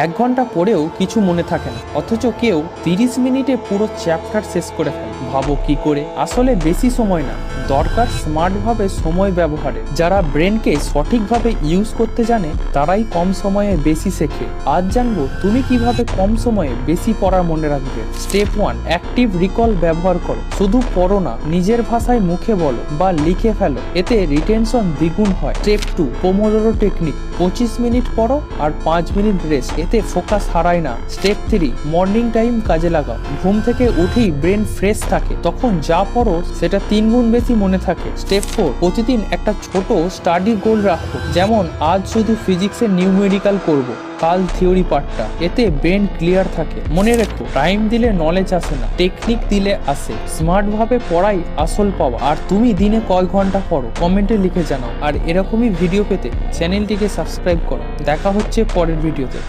1 ঘন্টা পড়েও কিছু মনে থাকে না, অথচ কেউ 30 মিনিটে পুরো চ্যাপ্টার শেষ করে ফেলে। ভাবো কি করে? আসলে বেশি সময় না, দরকার স্মার্টভাবে সময় ব্যবহারে। যারা ব্রেনকে সঠিকভাবে ইউজ করতে জানে তারাই কম সময়ে বেশি শেখে। আজ জানবো তুমি কিভাবে কম সময়ে বেশি পড়া মনে রাখবে। স্টেপ 1, অ্যাক্টিভ রিকল ব্যবহার করো। শুধু পড়ো না, নিজের ভাষায় মুখে বলো বা লিখে ফেলো, এতে রিটেনশন দ্বিগুণ হয়। Step 2, pomodoro technique. 25 মিনিট পড়ো আর 5 মিনিট রেস্ট, এতে ফোকাস হারায় না। স্টেপ 3, মর্নিং টাইম কাজে লাগাও। ঘুম থেকে উঠেই ব্রেন ফ্রেশ থাকে, তখন যা পড়ো সেটা 3 গুণ বেশি মনে থাকে। স্টেপ 4, প্রতিদিন একটা ছোট স্টাডি গোল রাখো, যেমন আজ শুধু ফিজিক্সের নিউমেরিক্যাল করব, কাল থিওরি পার্টটা, এতে ব্রেন ক্লিয়ার থাকে। মনে রেখো, টাইম দিলে নলেজ আসে না, টেকনিক দিলে আসে। স্মার্ট ভাবে পড়াই আসল পাওয়া। আর তুমি দিনে কয় ঘন্টা পড়ো কমেন্টে লিখে জানাও। আর এরকমই ভিডিও পেতে চ্যানেলটিকে সাবস্ক্রাইব করো। দেখা হচ্ছে পরের ভিডিওতে।